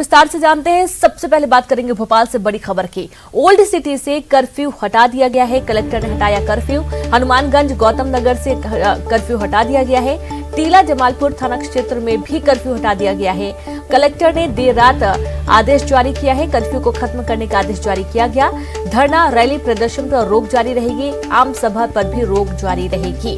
विस्तार से जानते हैं। सबसे पहले बात करेंगे भोपाल से बड़ी खबर की। ओल्ड सिटी से कर्फ्यू हटा दिया गया है। कलेक्टर ने हटाया कर्फ्यू। हनुमानगंज गौतम नगर से कर्फ्यू हटा दिया गया है। टीला जमालपुर थाना क्षेत्र में भी कर्फ्यू हटा दिया गया है। कलेक्टर ने देर रात आदेश जारी किया है। कर्फ्यू को खत्म करने का आदेश जारी किया गया। धरना रैली प्रदर्शन पर रोक जारी रहेगी। आम सभा पर भी रोक जारी रहेगी।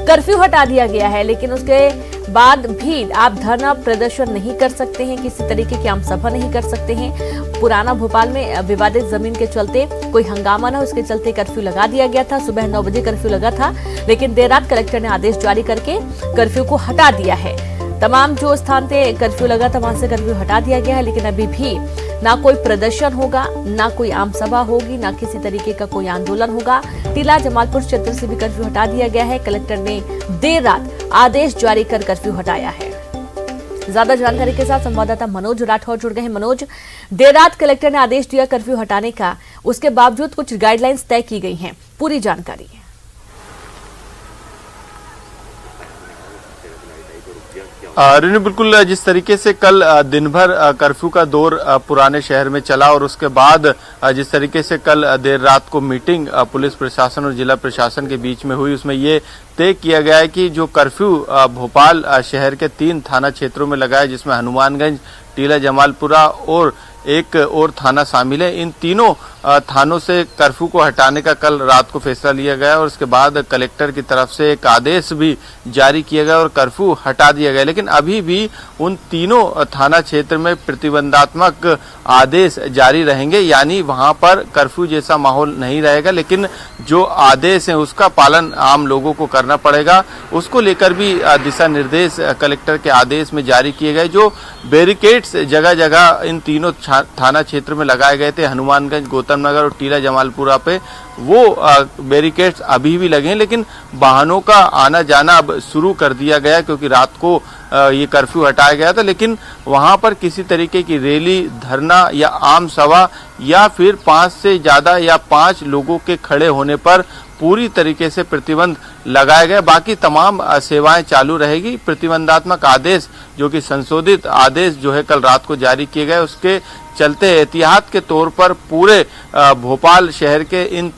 कर्फ्यू हटा दिया गया है, लेकिन उसके बाद भी आप धरना प्रदर्शन नहीं कर सकते हैं, किसी तरीके की आम सभा नहीं कर सकते हैं। पुराना भोपाल में विवादित जमीन के चलते कोई हंगामा न हो, उसके चलते कर्फ्यू लगा दिया गया था। सुबह 9 बजे कर्फ्यू लगा था, लेकिन देर रात कलेक्टर ने आदेश जारी करके कर्फ्यू को हटा दिया है। तमाम जो स्थान पे कर्फ्यू लगा था वहां से कर्फ्यू हटा दिया गया है, लेकिन अभी भी ना कोई प्रदर्शन होगा, ना कोई आम सभा होगी, ना किसी तरीके का कोई आंदोलन होगा। टीला जमालपुर क्षेत्र से भी कर्फ्यू हटा दिया गया है। कलेक्टर ने देर रात आदेश जारी कर कर्फ्यू हटाया है। ज्यादा जानकारी के साथ संवाददाता मनोज राठौर जुड़ गए हैं। मनोज, देर रात कलेक्टर ने आदेश दिया कर्फ्यू हटाने का, उसके बावजूद कुछ गाइडलाइंस तय की गई हैं, पूरी जानकारी है। रेनू, बिल्कुल जिस तरीके से कल दिन भर कर्फ्यू का दौर पुराने शहर में चला और उसके बाद जिस तरीके से कल देर रात को मीटिंग पुलिस प्रशासन और जिला प्रशासन के बीच में हुई, उसमें ये तय किया गया है कि जो कर्फ्यू भोपाल शहर के 3 थाना क्षेत्रों में लगा है, जिसमें हनुमानगंज, टीला जमालपुरा और एक और थाना शामिल है, इन तीनों थानों से कर्फ्यू को हटाने का कल रात को फैसला लिया गया और उसके बाद कलेक्टर की तरफ से एक आदेश भी जारी किया गया और कर्फ्यू हटा दिया गया। लेकिन अभी भी उन तीनों थाना क्षेत्र में प्रतिबंधात्मक आदेश जारी रहेंगे, यानी वहां पर कर्फ्यू जैसा माहौल नहीं रहेगा, लेकिन जो आदेश है उसका पालन आम लोगों को करना पड़ेगा। उसको लेकर भी दिशा निर्देश कलेक्टर के आदेश में जारी किए गए। जो बैरिकेड्स जगह जगह इन तीनों थाना क्षेत्र में लगाए गए थे, हनुमानगंज, गौतम नगर और टीला जमालपुरा पे, वो बैरिकेड्स अभी भी लगे हैं, लेकिन वाहनों का आना जाना अब शुरू कर दिया गया, क्योंकि रात को ये कर्फ्यू हटाया गया था। लेकिन वहां पर किसी तरीके की रैली, धरना या आम सभा या फिर 5 से ज्यादा या 5 लोगों के खड़े होने पर पूरी तरीके से प्रतिबंध लगाया गया। बाकी तमाम सेवाएं चालू रहेगी। प्रतिबंधात्मक आदेश, जो कि संशोधित आदेश जो है कल रात को जारी किए गए, उसके चलते एहतियात के तौर पर पूरे भोपाल शहर के इन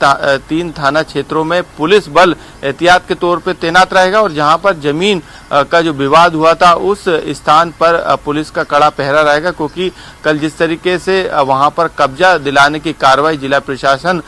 3 थाना क्षेत्रों में पुलिस बल एहतियात के तौर पर तैनात रहेगा और जहां पर जमीन का जो विवाद हुआ था उस स्थान पर पुलिस का कड़ा पहरा रहेगा, क्योंकि कल जिस तरीके से वहां पर कब्जा दिलाने की कार्रवाई जिला प्रशासन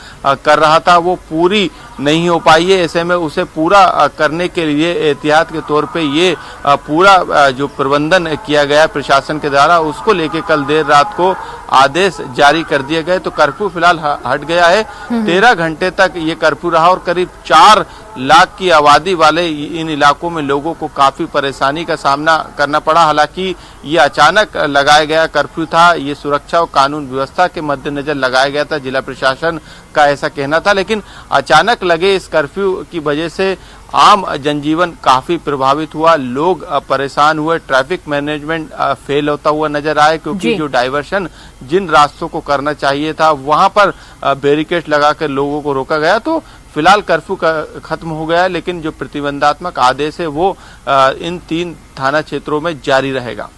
कर रहा था वो पूरी नहीं हो पाई है। ऐसे में उसे पूरा करने के लिए एहतियात के तौर पे ये पूरा जो प्रबंधन किया गया प्रशासन के द्वारा, उसको लेके कल देर रात को आदेश जारी कर दिए गए। तो कर्फ्यू फिलहाल हट गया है। 13 घंटे तक ये कर्फ्यू रहा और करीब 4 लाख की आबादी वाले इन इलाकों में लोगों को काफी परेशानी का सामना करना पड़ा। हालांकि ये अचानक लगाया गया कर्फ्यू था, ये सुरक्षा और कानून व्यवस्था के मद्देनजर लगाया गया था, जिला प्रशासन का ऐसा कहना था। लेकिन अचानक लगे इस कर्फ्यू की वजह से आम जनजीवन काफी प्रभावित हुआ, लोग परेशान हुए, ट्रैफिक मैनेजमेंट फेल होता हुआ नजर आया, क्योंकि जो डाइवर्शन जिन रास्तों को करना चाहिए था वहां पर बैरिकेड लगाकर लोगों को रोका गया। तो फिलहाल कर्फ्यू खत्म हो गया है, लेकिन जो प्रतिबंधात्मक आदेश है वो इन 3 थाना क्षेत्रों में जारी रहेगा।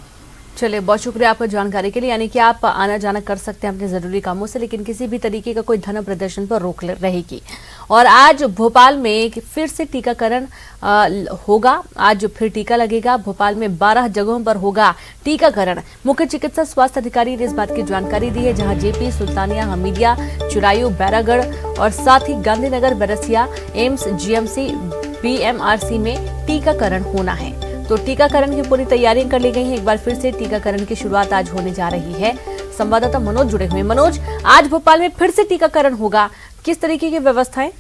चलिए, बहुत शुक्रिया आपका जानकारी के लिए। यानी कि आप आना जाना कर सकते हैं अपने जरूरी कामों से, लेकिन किसी भी तरीके का कोई धरना प्रदर्शन पर रोक रहेगी। और आज भोपाल में फिर से टीकाकरण होगा। आज फिर टीका लगेगा। भोपाल में 12 जगहों पर होगा टीकाकरण। मुख्य चिकित्सा स्वास्थ्य अधिकारी ने इस बात की जानकारी दी है, जहां जेपी, सुल्तानिया, हमीदिया, चुरायू, बैरागढ़ और साथ ही गांधीनगर, बरसिया, एम्स, जीएमसी, बीएमआरसी में टीकाकरण होना है। तो टीकाकरण की पूरी तैयारियां कर ली गई हैं। एक बार फिर से टीकाकरण की शुरुआत आज होने जा रही है। संवाददाता मनोज जुड़े हुए। मनोज, आज भोपाल में फिर से टीकाकरण होगा, किस तरीके की व्यवस्थाएं?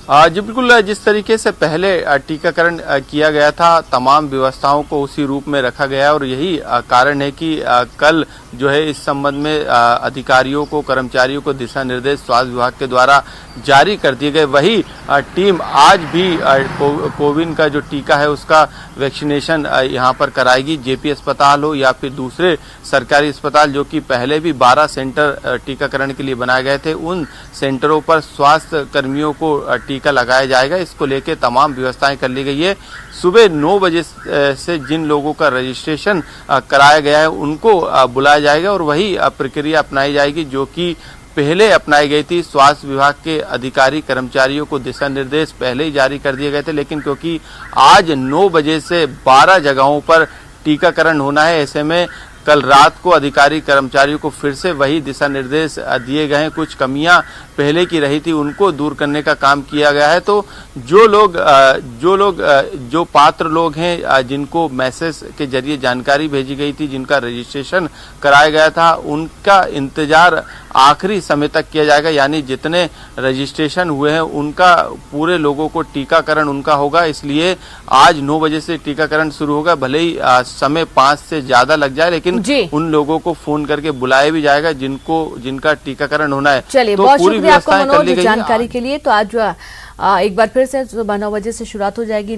जी बिल्कुल, जिस तरीके से पहले टीकाकरण किया गया था, तमाम व्यवस्थाओं को उसी रूप में रखा गया और यही कारण है कि कल जो है इस संबंध में अधिकारियों को, कर्मचारियों को दिशा निर्देश स्वास्थ्य विभाग के द्वारा जारी कर दिए गए। वही टीम आज भी कोविन का जो टीका है उसका वैक्सीनेशन यहाँ पर कराएगी। जेपी अस्पताल हो या फिर दूसरे सरकारी अस्पताल, जो कि पहले भी 12 सेंटर टीकाकरण के लिए बनाए गए थे, उन सेंटरों पर स्वास्थ्य कर्मियों को टीका लगाया जाएगा। इसको लेकर तमाम व्यवस्थाएं कर ली गई है। सुबह 9 बजे से जिन लोगों का रजिस्ट्रेशन कराया गया है उनको बुलाया जाएगा और वही प्रक्रिया अपनाई जाएगी जो कि पहले अपनाई गई थी। स्वास्थ्य विभाग के अधिकारी कर्मचारियों को दिशा निर्देश पहले ही जारी कर दिए गए थे, लेकिन क्योंकि आज 9 बजे से 12 जगहों पर टीकाकरण होना है, ऐसे में कल रात को अधिकारी कर्मचारियों को फिर से वही दिशा निर्देश दिए गए हैं। कुछ कमियां पहले की रही थी उनको दूर करने का काम किया गया है। तो जो पात्र लोग हैं जिनको मैसेज के जरिए जानकारी भेजी गई थी, जिनका रजिस्ट्रेशन कराया गया था, उनका इंतजार आखिरी समय तक किया जाएगा। यानी जितने रजिस्ट्रेशन हुए हैं उनका पूरे लोगों को टीकाकरण उनका होगा। इसलिए आज 9 बजे से टीकाकरण शुरू होगा। भले ही समय 5 से ज्यादा लग जाए, लेकिन उन लोगों को फोन करके बुलाया भी जाएगा जिनका टीकाकरण होना है। चलिए, बहुत शुक्रिया आपका मनोज जानकारी के लिए। तो आज एक बार फिर से सुबह 9 बजे से शुरुआत हो जाएगी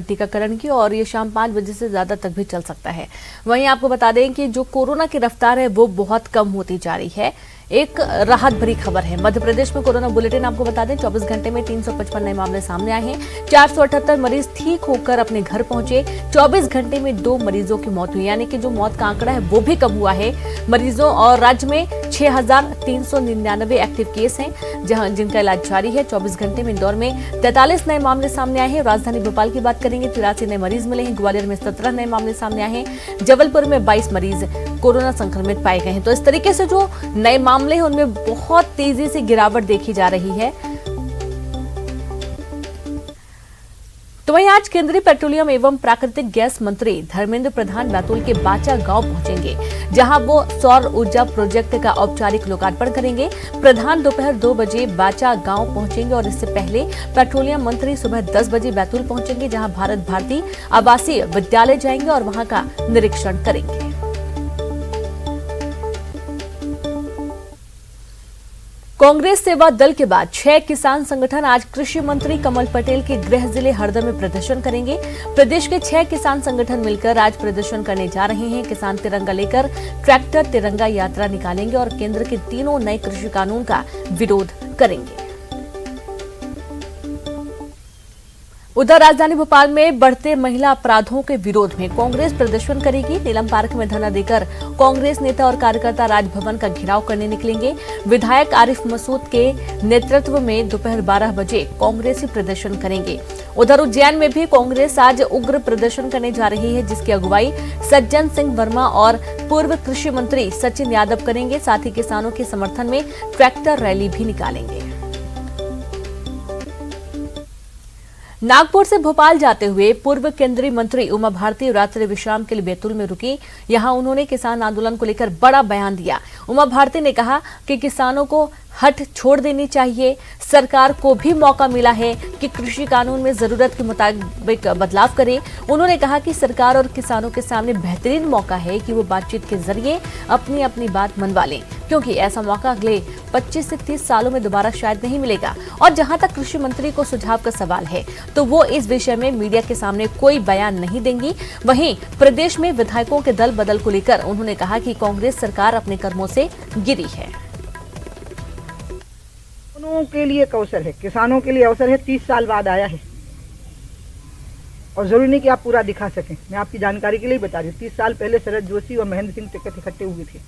टीकाकरण की और ये शाम 5 बजे से ज्यादा तक भी चल सकता है। वहीं आपको बता दें कि जो कोरोना की रफ्तार है वो बहुत कम होती जा रही है। एक राहत भरी खबर है। मध्य प्रदेश में कोरोना बुलेटिन आपको बता दें 24 घंटे में 355 नए मामले सामने आए हैं। 478 मरीज ठीक होकर अपने घर पहुंचे। 24 घंटे में 2 मरीजों की मौत हुई, यानी कि जो मौत का आंकड़ा है वो भी कम हुआ है मरीजों। और राज्य में 6399 एक्टिव केस हैं जिनका इलाज जारी है। 24 घंटे में इंदौर में 43 नए मामले सामने आए हैं। राजधानी भोपाल की बात करेंगे 83 नए मरीज मिले हैं। ग्वालियर में 17 नए मामले सामने आए हैं। जबलपुर में 22 मरीज कोरोना संक्रमित पाए गए हैं। तो इस तरीके से जो नए मामले हैं उनमें बहुत तेजी से गिरावट देखी जा रही है। तो वहीं आज केंद्रीय पेट्रोलियम एवं प्राकृतिक गैस मंत्री धर्मेंद्र प्रधान बैतूल के बाचा गांव पहुंचेंगे, जहां वो सौर ऊर्जा प्रोजेक्ट का औपचारिक लोकार्पण करेंगे। प्रधान दोपहर 2 बजे बाचा गांव पहुंचेंगे और इससे पहले पेट्रोलियम मंत्री सुबह 10 बजे बैतूल पहुंचेंगे, जहां भारत भारती आवासीय विद्यालय जाएंगे और वहां का निरीक्षण करेंगे। कांग्रेस सेवा दल के बाद 6 किसान संगठन आज कृषि मंत्री कमल पटेल के गृह जिले हरदा में प्रदर्शन करेंगे। प्रदेश के 6 किसान संगठन मिलकर आज प्रदर्शन करने जा रहे हैं। किसान तिरंगा लेकर ट्रैक्टर तिरंगा यात्रा निकालेंगे और केंद्र के तीनों नए कृषि कानून का विरोध करेंगे। उधर राजधानी भोपाल में बढ़ते महिला अपराधों के विरोध में कांग्रेस प्रदर्शन करेगी। नीलम पार्क में धरना देकर कांग्रेस नेता और कार्यकर्ता राजभवन का घेराव करने निकलेंगे। विधायक आरिफ मसूद के नेतृत्व में दोपहर 12 बजे कांग्रेसी प्रदर्शन करेंगे। उधर उज्जैन में भी कांग्रेस आज उग्र प्रदर्शन करने जा रही है, जिसकी अगुवाई सज्जन सिंह वर्मा और पूर्व कृषि मंत्री सचिन यादव करेंगे। साथ ही किसानों के समर्थन में ट्रैक्टर रैली भी निकालेंगे। नागपुर से भोपाल जाते हुए पूर्व केंद्रीय मंत्री उमा भारती रात्रि विश्राम के लिए बैतूल में रुकी। यहां उन्होंने किसान आंदोलन को लेकर बड़ा बयान दिया। उमा भारती ने कहा कि किसानों को हट छोड़ देनी चाहिए। सरकार को भी मौका मिला है कि कृषि कानून में जरूरत के मुताबिक बदलाव करे। उन्होंने कहा कि सरकार और किसानों के सामने बेहतरीन मौका है कि वो बातचीत के जरिए अपनी अपनी बात मनवा लें, क्योंकि ऐसा मौका अगले 25 से 30 सालों में दोबारा शायद नहीं मिलेगा। और जहां तक कृषि मंत्री को सुझाव का सवाल है तो वो इस विषय में मीडिया के सामने कोई बयान नहीं देंगी। वहीं प्रदेश में विधायकों के दल बदल को लेकर उन्होंने कहा कि कांग्रेस सरकार अपने कर्मों से गिरी है। किसानों के लिए एक अवसर है, किसानों के लिए अवसर है। 30 साल बाद आया है और जरूरी नहीं कि आप पूरा दिखा सकें। मैं आपकी जानकारी के लिए बता रही हूँ, 30 साल पहले शरद जोशी और महेंद्र सिंह टिकट इकट्ठे हुए थे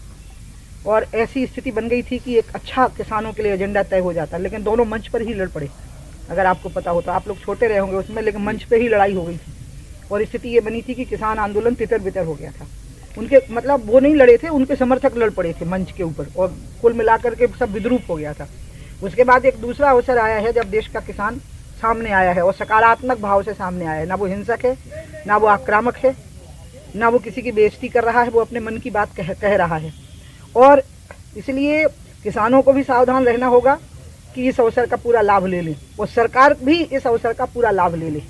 और ऐसी स्थिति बन गई थी कि एक अच्छा किसानों के लिए एजेंडा तय हो जाता, लेकिन दोनों मंच पर ही लड़ पड़े। अगर आपको पता हो तो, आप लोग छोटे रहे होंगे उसमें, लेकिन मंच पे ही लड़ाई हो गई थी और स्थिति ये बनी थी कि किसान आंदोलन तितर बितर हो गया था। उनके मतलब वो नहीं लड़े थे, उनके समर्थक लड़ पड़े थे मंच के ऊपर और कुल मिलाकर के सब विद्रूप हो गया था। उसके बाद एक दूसरा अवसर आया है जब देश का किसान सामने आया है और सकारात्मक भाव से सामने आया है। ना वो हिंसक है, ना वो आक्रामक है, ना वो किसी की बेइज्जती कर रहा है, वो अपने मन की बात कह रहा है। और इसलिए किसानों को भी सावधान रहना होगा कि इस अवसर का पूरा लाभ ले लें और सरकार भी इस अवसर का पूरा लाभ ले ले।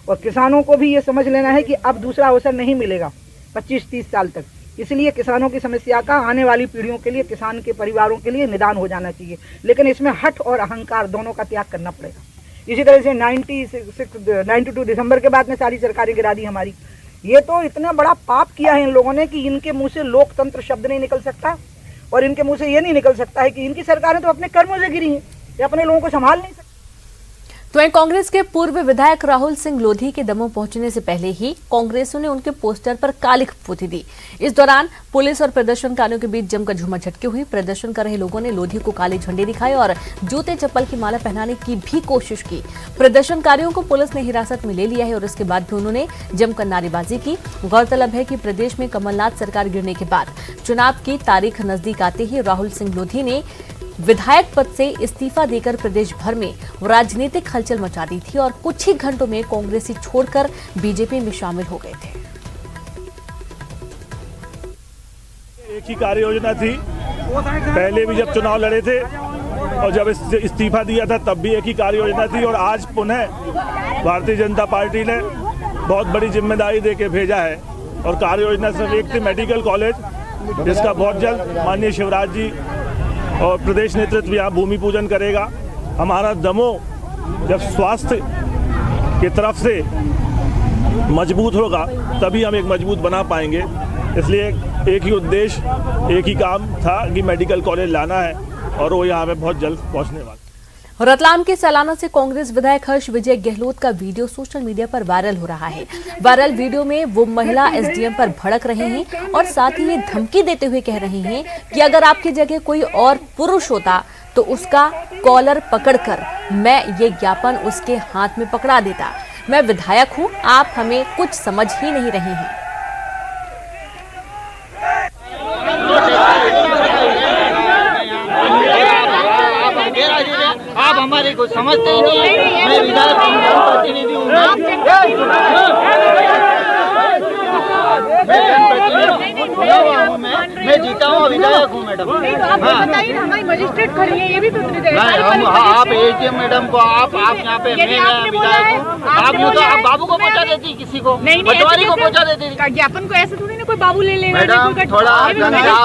और किसानों को भी ये समझ लेना है कि अब दूसरा अवसर नहीं मिलेगा 25-30 साल तक। इसलिए किसानों की समस्या का आने वाली पीढ़ियों के लिए, किसान के परिवारों के लिए निदान हो जाना चाहिए, लेकिन इसमें हठ और अहंकार दोनों का त्याग करना पड़ेगा। इसी तरह से 92 दिसंबर के बाद में सारी सरकारें गिरा दी हमारी। ये तो इतना बड़ा पाप किया है इन लोगों ने कि इनके मुंह से लोकतंत्र शब्द नहीं निकल सकता और इनके मुंह से ये नहीं निकल सकता है कि इनकी सरकारें तो अपने कर्मों से गिरी हैं, ये अपने लोगों को संभाल नहीं सकती। तो वहीं कांग्रेस के पूर्व विधायक राहुल सिंह लोधी के दमों पहुंचने से पहले ही कांग्रेसियों ने उनके पोस्टर पर काली पोती दी। इस दौरान पुलिस और प्रदर्शनकारियों के बीच जमकर झूमाझटकी हुई। प्रदर्शन कर रहे लोगों ने लोधी को काले झंडे दिखाए और जूते चप्पल की माला पहनाने की भी कोशिश की। प्रदर्शनकारियों को पुलिस ने हिरासत में ले लिया है और इसके बाद भी उन्होंने जमकर नारेबाजी की। गौरतलब है कि प्रदेश में कमलनाथ सरकार गिरने के बाद चुनाव की तारीख नजदीक आते ही राहुल सिंह लोधी ने विधायक पद से इस्तीफा देकर प्रदेश भर में राजनीतिक हलचल मचा दी थी और कुछ ही घंटों में कांग्रेसी छोड़कर बीजेपी में शामिल हो गए थे। एक ही कार्य योजना थी, पहले भी जब चुनाव लड़े थे और जब इस्तीफा दिया था तब भी एक ही कार्य योजना थी और आज पुनः भारतीय जनता पार्टी ने बहुत बड़ी जिम्मेदारी देके भेजा है और कार्य योजना सिर्फ एक थी, मेडिकल कॉलेज, जिसका बहुत जल्द माननीय शिवराज जी और प्रदेश नेतृत्व यहाँ भूमि पूजन करेगा। हमारा दमोह जब स्वास्थ्य की तरफ से मजबूत होगा तभी हम एक मजबूत बना पाएंगे। इसलिए एक ही उद्देश्य, एक ही काम था कि मेडिकल कॉलेज लाना है और वो यहाँ पे बहुत जल्द पहुँचने वाला। रतलाम के सलाना से कांग्रेस विधायक हर्ष विजय गहलोत का वीडियो सोशल मीडिया पर वायरल हो रहा है। वायरल वीडियो में वो महिला एसडीएम पर भड़क रहे हैं और साथ ही ये धमकी देते हुए कह रहे हैं कि अगर आपकी जगह कोई और पुरुष होता तो उसका कॉलर पकड़कर मैं ये ज्ञापन उसके हाथ में पकड़ा देता। मैं विधायक हूं, आप हमें कुछ समझ ही नहीं रहे हैं। आप हमारे को समझते ही नहीं है। मैं विधायक प्रतिनिधि हूँ, मैं जीता हूँ, विधायक हूँ मैडम। बताइए हमारी मजिस्ट्रेट खड़ी है, ये भी तो आप एसडीएम मैडम को आप यहाँ पे मैं विधायक हूँ, आप यूँ तो आप बाबू को पहुँचा देती, किसी को पटवारी को पहुँचा देती। ज्ञापन को ऐसे थोड़ी ना कोई बाबू ले लेगा। मैडम थोड़ा आप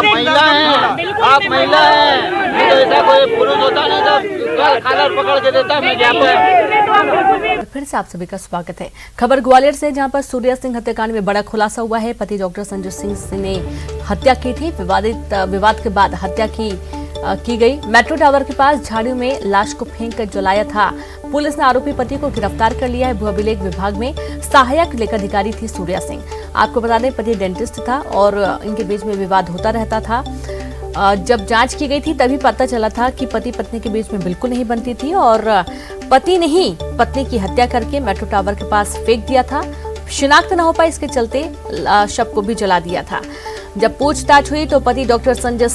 महिला हैं, आप महिला हैं, तो ऐसा कोई पुरुष होता नहीं तो कॉलर पकड़ के देता मैं ज्ञापन। फिर से आप सभी का स्वागत है। खबर ग्वालियर से, जहां पर सूर्या सिंह हत्याकांड में बड़ा खुलासा हुआ है। पति डॉक्टर संजय सिंह ने हत्या की थी। विवाद के बाद हत्या की गई। मेट्रो टावर के पास झाड़ियों में लाश को फेंक कर जलाया था। पुलिस ने आरोपी पति को गिरफ्तार कर लिया है। भू अभिलेख विभाग में सहायक लेखाधिकारी थी सूर्या सिंह। आपको बता दें, पति डेंटिस्ट था और इनके बीच में विवाद होता रहता था। जब जांच की गई थी तभी पता चला था कि पति पत्नी के बीच में बिल्कुल नहीं बनती थी और पति ने ही पत्नी की हत्या करके मेट्रो टावर के पास फेंक दिया था। शिनाख्त न हो पाए इसके चलते शव को भी जला दिया था। जब पूछताछ हुई तो पति डॉक्टर संजय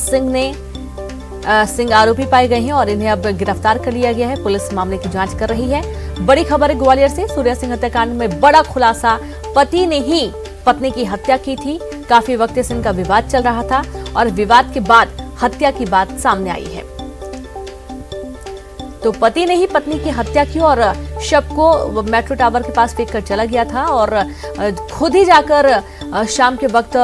सिंह आरोपी पाए गए हैं और इन्हें अब गिरफ्तार कर लिया गया है। पुलिस मामले की जांच कर रही है। बड़ी खबर है ग्वालियर से, सूर्या सिंह हत्याकांड में बड़ा खुलासा, पति ने ही पत्नी की हत्या की थी। काफी वक्त से इनका विवाद चल रहा था और विवाद के बाद हत्या की बात सामने आई है। तो पति ने ही पत्नी की हत्या की और शव को मेट्रो टावर के पास फेंक कर चला गया था और खुद ही जाकर शाम के वक्त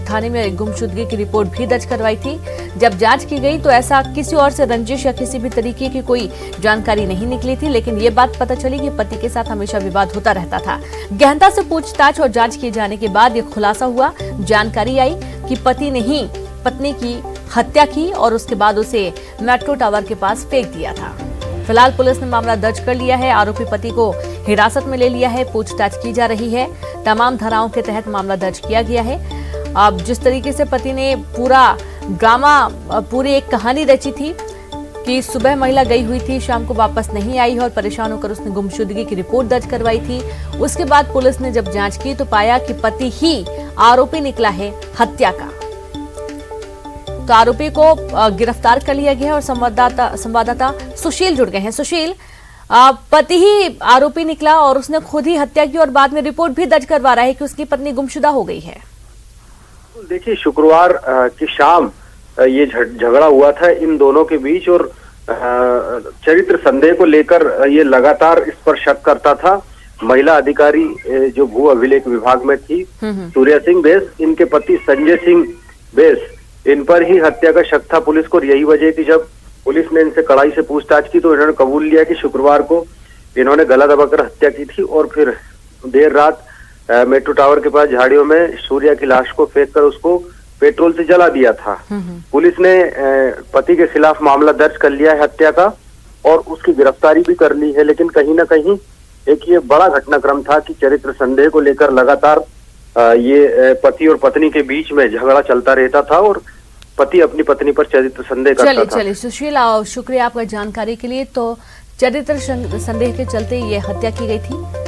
थाने में गुमशुदगी की रिपोर्ट भी दर्ज करवाई थी। जब जांच की गई तो ऐसा किसी और से रंजिश या किसी भी तरीके की कोई जानकारी नहीं निकली थी, लेकिन ये बात पता चली कि पति के साथ हमेशा विवाद होता रहता था। गहनता से पूछताछ और जांच किए जाने के बाद ये खुलासा हुआ, जानकारी आई कि पति ने ही पत्नी की हत्या की और उसके बाद उसे मेट्रो टावर के पास फेंक दिया था। फिलहाल पुलिस ने मामला दर्ज कर लिया है। आरोपी पति को हिरासत में ले लिया है। पूछताछ की जा रही है। तमाम धाराओं के तहत मामला दर्ज किया गया है। अब जिस तरीके से पति ने पूरा ड्रामा, पूरी एक कहानी रची थी कि सुबह महिला गई हुई थी, शाम को वापस नहीं आई और परेशान होकर उसने गुमशुदगी की रिपोर्ट दर्ज करवाई थी। उसके बाद पुलिस ने जब जांच की तो पाया कि पति ही आरोपी निकला है हत्या का। तो आरोपी को गिरफ्तार कर लिया गया है और संवाददाता सुशील जुड़ गए हैं। सुशील, पति ही आरोपी निकला और उसने खुद ही हत्या की और बाद में रिपोर्ट भी दर्ज करवा रहा है कि उसकी पत्नी गुमशुदा हो गई है। देखिए, शुक्रवार की शाम ये झगड़ा हुआ था इन दोनों के बीच और चरित्र संदेह को लेकर ये लगातार इस पर शक करता था। महिला अधिकारी जो भू अभिलेख विभाग में थी, सूर्या सिंह बेस, इनके पति संजय सिंह बेस, इन पर ही हत्या का शक था पुलिस को। यही वजह थी जब पुलिस ने इनसे कड़ाई से पूछताछ की तो इन्होंने कबूल लिया कि शुक्रवार को इन्होंने गला दबाकर हत्या की थी और फिर देर रात मेट्रो टावर के पास झाड़ियों में सूर्या की लाश को फेंक कर उसको पेट्रोल से जला दिया था। पुलिस ने पति के खिलाफ मामला दर्ज कर लिया है हत्या का और उसकी गिरफ्तारी भी कर ली है। लेकिन कहीं ना कहीं एक ये बड़ा घटनाक्रम था कि चरित्र संदेह को लेकर लगातार ये पति और पत्नी के बीच में झगड़ा चलता रहता था और पति अपनी पत्नी पर चरित्र संदेह करता था। चलिए सुशील, शुक्रिया आपका जानकारी के लिए। तो चरित्र संदेह के चलते ये हत्या की गई थी।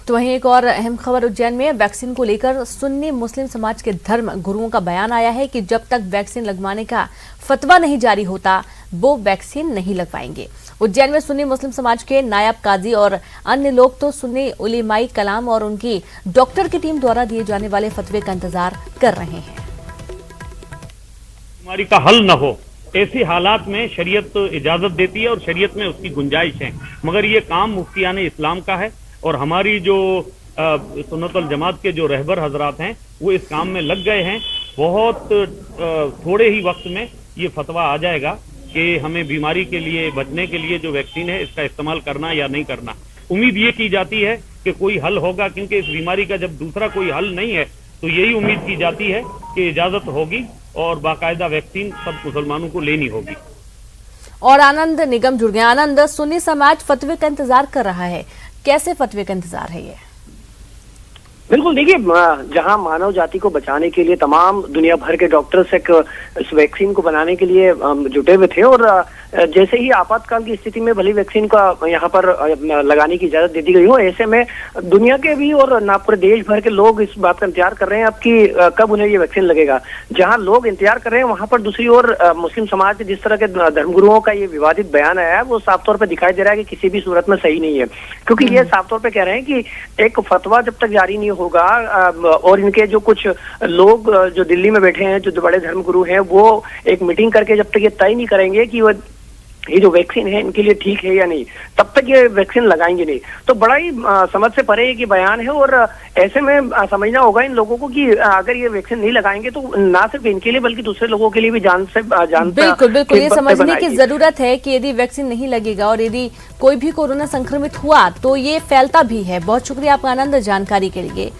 तो वहीं एक और अहम खबर उज्जैन में वैक्सीन को लेकर सुन्नी मुस्लिम समाज के धर्म गुरुओं का बयान आया है कि जब तक वैक्सीन लगवाने का फतवा नहीं जारी होता वो वैक्सीन नहीं लगवाएंगे। उज्जैन में सुन्नी मुस्लिम समाज के नायब काजी और अन्य लोग तो सुन्नी उलेमाई कलाम और उनकी डॉक्टर की टीम द्वारा दिए जाने वाले फतवे का इंतजार कर रहे हैं। बीमारी का हल न हो ऐसी हालात में शरीयत इजाजत देती है और शरीयत में उसकी गुंजाइश है, मगर ये काम मुफ्तियाने इस्लाम का है और हमारी जो सुन्नत वल जमात के जो रहबर हजरात हैं वो इस काम में लग गए हैं। बहुत थोड़े ही वक्त में ये फतवा आ जाएगा कि हमें बीमारी के लिए बचने के लिए जो वैक्सीन है इसका इस्तेमाल करना या नहीं करना। उम्मीद ये की जाती है कि कोई हल होगा, क्योंकि इस बीमारी का जब दूसरा कोई हल नहीं है तो यही उम्मीद की जाती है कि इजाजत होगी और बाकायदा वैक्सीन सब मुसलमानों को लेनी होगी। और आनंद निगम जुड़ गए। आनंद, सुन्नी समाज फतवे का इंतजार कर रहा है, कैसे फतवे का इंतजार है ये? बिल्कुल, देखिए जहां मानव जाति को बचाने के लिए तमाम दुनिया भर के डॉक्टर्स इस वैक्सीन को बनाने के लिए जुटे हुए थे और जैसे ही आपातकाल की स्थिति में भली वैक्सीन का यहाँ पर लगाने की इजाजत दे दी गई हो, ऐसे में दुनिया के भी और ना पूरे देश भर के लोग इस बात का इंतजार कर रहे हैं अब कि कब उन्हें ये वैक्सीन लगेगा। जहां लोग इंतजार कर रहे हैं वहां पर दूसरी ओर मुस्लिम समाज के जिस तरह के धर्मगुरुओं का ये विवादित बयान आया है वो साफ तौर पर दिखाई दे रहा है कि किसी भी सूरत में सही नहीं है, क्योंकि ये साफ तौर पर कह रहे हैं कि एक फतवा जब तक जारी नहीं होगा और इनके जो कुछ लोग जो दिल्ली में बैठे हैं जो बड़े धर्मगुरु हैं वो एक मीटिंग करके जब तक ये तय नहीं करेंगे कि वो ये जो वैक्सीन है इनके लिए ठीक है या नहीं, तब तक ये वैक्सीन लगाएंगे नहीं। तो बड़ा ही समझ से परे ये बयान है और ऐसे में समझना होगा इन लोगों को कि अगर ये वैक्सीन नहीं लगाएंगे तो ना सिर्फ इनके लिए बल्कि दूसरे लोगों के लिए भी जान बिल्कुल ये समझने की जरूरत है कि यदि वैक्सीन नहीं लगेगा और यदि कोई भी कोरोना संक्रमित हुआ तो ये फैलता भी है। बहुत शुक्रिया आपका आनंद जानकारी के लिए।